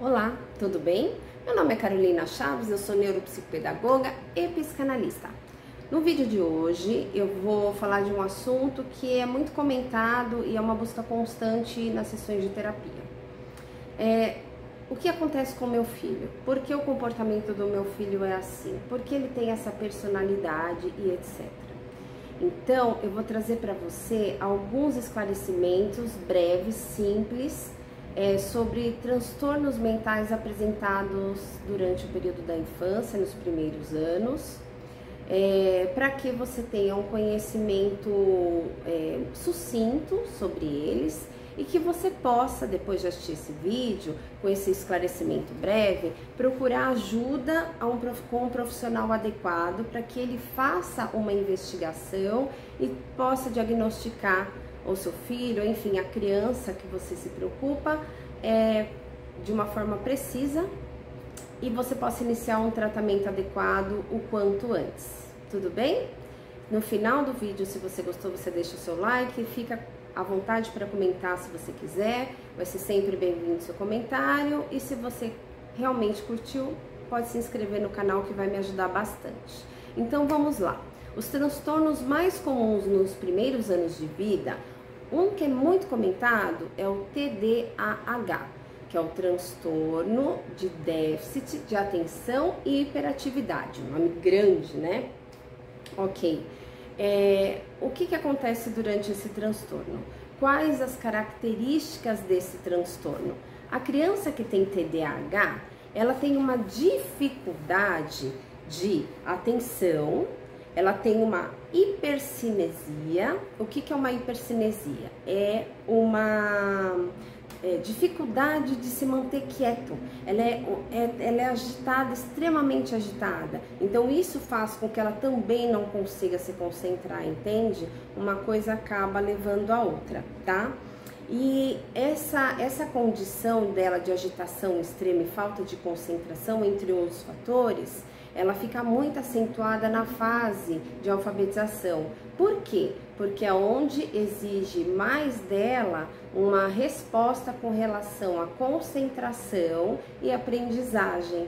Olá, tudo bem? Meu nome é Carolina Chaves, eu sou neuropsicopedagoga e psicanalista. No vídeo de hoje eu vou falar de um assunto que é muito comentado e é uma busca constante nas sessões de terapia. O que acontece com meu filho? Por que o comportamento do meu filho é assim? Por que ele tem essa personalidade e etc. Então, eu vou trazer para você alguns esclarecimentos breves, simples, sobre transtornos mentais apresentados durante o período da infância, nos primeiros anos, para que você tenha um conhecimento sucinto sobre eles e que você possa, depois de assistir esse vídeo, com esse esclarecimento breve, procurar ajuda com um profissional adequado para que ele faça uma investigação e possa diagnosticar o seu filho, enfim, a criança que você se preocupa, de uma forma precisa e você possa iniciar um tratamento adequado o quanto antes. Tudo bem? No final do vídeo, se você gostou, você deixa o seu like, fica à vontade para comentar se você quiser, vai ser sempre bem-vindo o seu comentário, e se você realmente curtiu, pode se inscrever no canal que vai me ajudar bastante. Então vamos lá. Os transtornos mais comuns nos primeiros anos de vida, um que é muito comentado é o TDAH, que é o transtorno de déficit de atenção e hiperatividade, um nome grande, né? Ok. O que acontece durante esse transtorno? Quais as características desse transtorno? A criança que tem TDAH, ela tem uma dificuldade de atenção, ela tem uma hipercinesia. O que é uma hipercinesia? É uma dificuldade de se manter quieto. Ela é agitada, extremamente agitada. Então isso faz com que ela também não consiga se concentrar, entende? Uma coisa acaba levando a outra, tá? E essa condição dela de agitação extrema e falta de concentração, entre outros fatores, ela fica muito acentuada na fase de alfabetização. Por quê? Porque é onde exige mais dela uma resposta com relação à concentração e aprendizagem,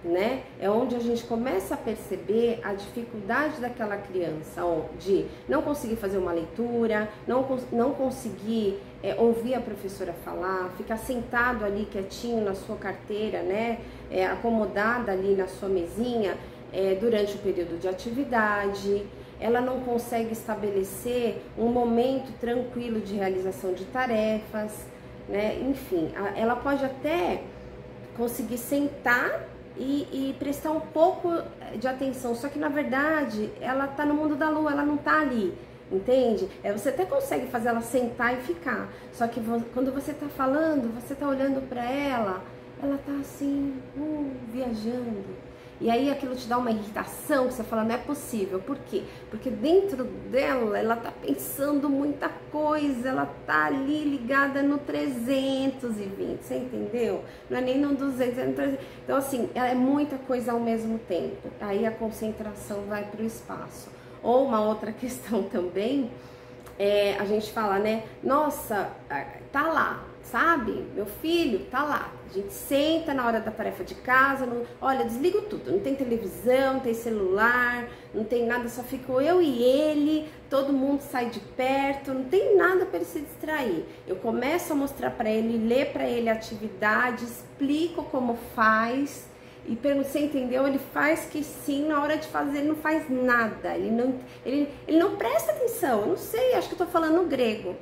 né? É onde a gente começa a perceber a dificuldade daquela criança de não conseguir fazer uma leitura, não conseguir ouvir a professora falar, ficar sentado ali quietinho na sua carteira, né? Acomodada ali na sua mesinha durante o período de atividade. Ela não consegue estabelecer um momento tranquilo de realização de tarefas, né? Enfim, ela pode até conseguir sentar e prestar um pouco de atenção, só que na verdade ela tá no mundo da lua, ela não tá ali, entende? Você até consegue fazer ela sentar e ficar, só que quando você tá falando, você tá olhando para ela tá assim, viajando. E aí aquilo te dá uma irritação, que você fala, não é possível. Por quê? Porque dentro dela, ela tá pensando muita coisa, ela tá ali ligada no 320, você entendeu? Não é nem no 200, é no 300. Então assim, é muita coisa ao mesmo tempo. Aí a concentração vai para o espaço. Ou uma outra questão também, a gente fala, né? Nossa, tá lá, sabe? Meu filho tá lá. A gente senta na hora da tarefa de casa, olha, desligo tudo. Não tem televisão, não tem celular, não tem nada, só fico eu e ele, todo mundo sai de perto, não tem nada para ele se distrair. Eu começo a mostrar para ele, ler para ele a atividade, explico como faz. E você entendeu? Ele faz que sim, na hora de fazer ele não faz nada, ele não presta atenção, eu não sei, acho que eu tô falando grego.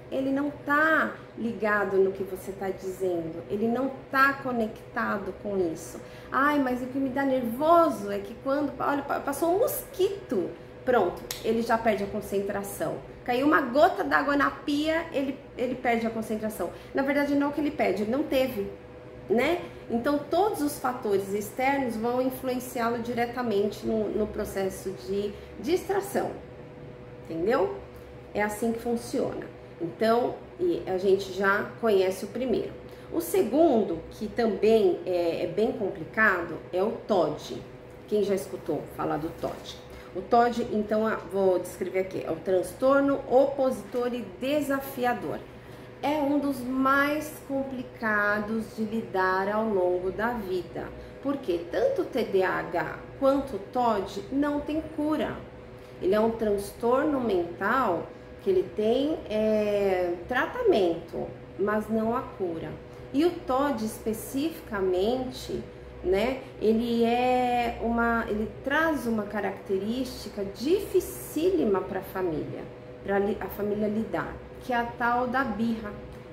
Ele não tá ligado no que você tá dizendo, ele não tá conectado com isso. Ai, mas o que me dá nervoso é que quando, olha, passou um mosquito, pronto, ele já perde a concentração. Caiu uma gota d'água na pia, ele perde a concentração. Na verdade não é que ele perde, ele não teve, né? Então todos os fatores externos vão influenciá-lo diretamente no processo de distração, entendeu? É assim que funciona. Então a gente já conhece o primeiro. O segundo, que também é bem complicado, é o TOD. Quem já escutou falar do TOD? O TOD, então, vou descrever aqui, é o transtorno opositor e desafiador. é um dos mais complicados de lidar ao longo da vida, porque tanto o TDAH quanto o TOD não tem cura. Ele é um transtorno mental que ele tem tratamento, mas não a cura. E o TOD especificamente, né, ele traz uma característica dificílima para a família lidar, que é a tal da birra,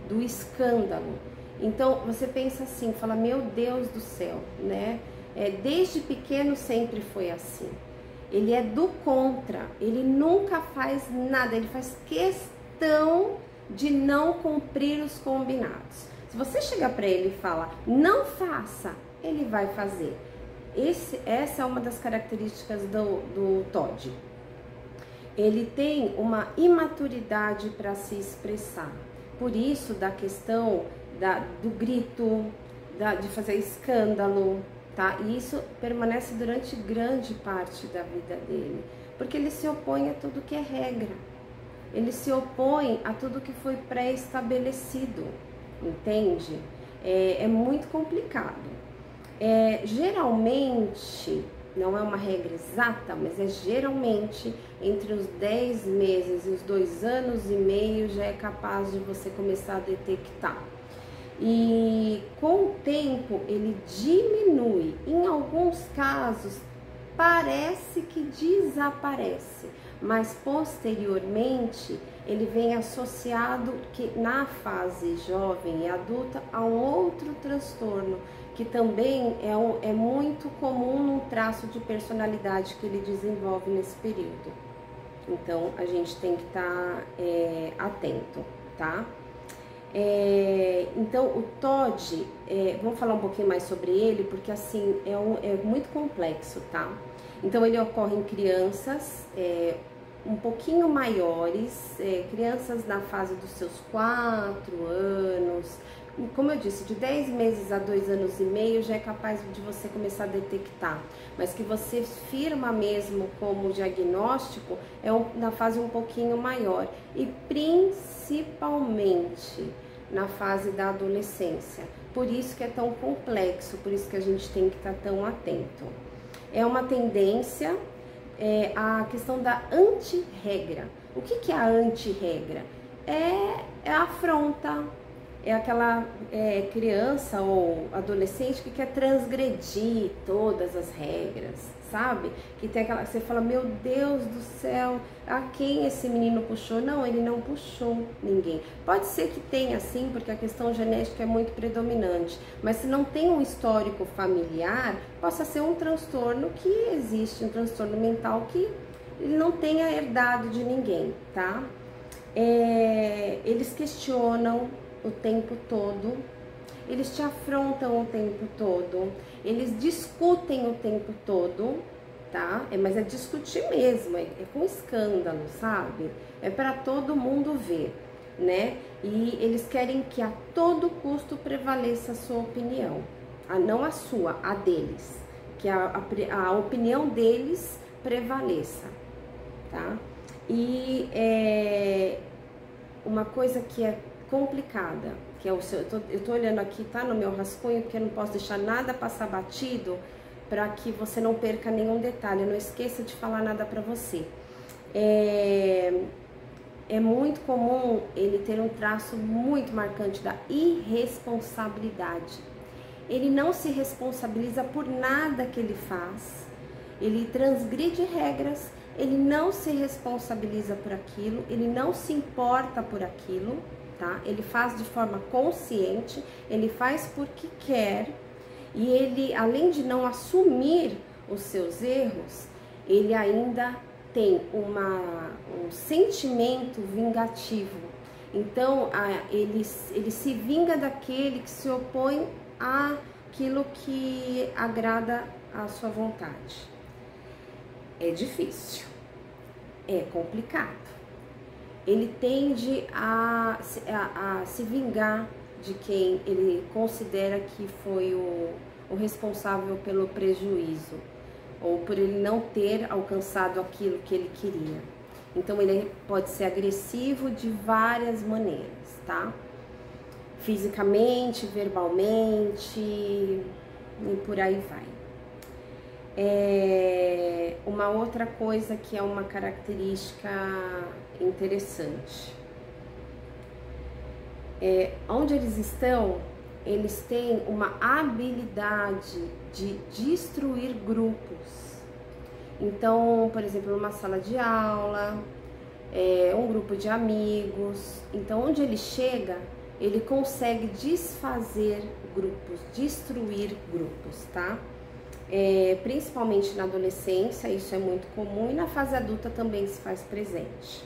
do escândalo. Então você pensa assim, fala, meu Deus do céu, né? Desde pequeno sempre foi assim. Ele é do contra, ele nunca faz nada, ele faz questão de não cumprir os combinados. Se você chegar para ele e falar, não faça, ele vai fazer. Essa é uma das características do TOD. Ele tem uma imaturidade para se expressar. Por isso, da questão do grito, de fazer escândalo, tá? E isso permanece durante grande parte da vida dele, porque ele se opõe a tudo que é regra, ele se opõe a tudo que foi pré-estabelecido, entende? É muito complicado. Geralmente, não é uma regra exata, mas geralmente entre os 10 meses e os 2 anos e meio já é capaz de você começar a detectar. E com o tempo ele diminui, em alguns casos parece que desaparece, mas posteriormente ele vem associado que na fase jovem e adulta a um outro transtorno, que também é muito comum num traço de personalidade que ele desenvolve nesse período. Então a gente tem que estar atento, tá? Então o TOD, vamos falar um pouquinho mais sobre ele, porque assim é muito complexo, tá? Então ele ocorre em crianças um pouquinho maiores, crianças na fase dos seus 4 anos, como eu disse, de 10 meses a 2 anos e meio já é capaz de você começar a detectar, mas que você firma mesmo como diagnóstico na fase um pouquinho maior, e principalmente na fase da adolescência. Por isso que é tão complexo, por isso que a gente tem que estar tão atento. É uma tendência a questão da anti-regra. O que é a anti-regra? É a afronta, é aquela criança ou adolescente que quer transgredir todas as regras, sabe? Que tem aquela, você fala, meu Deus do céu, a quem esse menino puxou? Não, ele não puxou ninguém. Pode ser que tenha sim, porque a questão genética é muito predominante, mas se não tem um histórico familiar, possa ser um transtorno que existe, um transtorno mental que ele não tenha herdado de ninguém, tá? Eles questionam o tempo todo, eles te afrontam o tempo todo, eles discutem o tempo todo, tá? Mas é discutir mesmo, é com escândalo, sabe? É para todo mundo ver, né? E eles querem que a todo custo prevaleça a sua opinião, não a sua, a deles, que a opinião deles prevaleça, tá? E uma coisa que é complicada, que é eu tô olhando aqui, tá no meu rascunho, porque eu não posso deixar nada passar batido para que você não perca nenhum detalhe, não esqueça de falar nada para você. É muito comum ele ter um traço muito marcante da irresponsabilidade. Ele não se responsabiliza por nada que ele faz, ele transgride regras, ele não se responsabiliza por aquilo, ele não se importa por aquilo, tá? Ele faz de forma consciente, ele faz porque quer, e ele, além de não assumir os seus erros, ele ainda tem um sentimento vingativo. Então, ele se vinga daquele que se opõe àquilo que agrada à sua vontade. É difícil, é complicado. Ele tende a se vingar de quem ele considera que foi o responsável pelo prejuízo, ou por ele não ter alcançado aquilo que ele queria. Então ele pode ser agressivo de várias maneiras, tá? fisicamente, verbalmente e por aí vai. Uma outra coisa que é uma característica interessante, onde eles estão, eles têm uma habilidade de destruir grupos. Então, por exemplo, numa sala de aula, um grupo de amigos, então onde ele chega, ele consegue desfazer grupos, destruir grupos, tá? Principalmente na adolescência, isso é muito comum, e na fase adulta também se faz presente.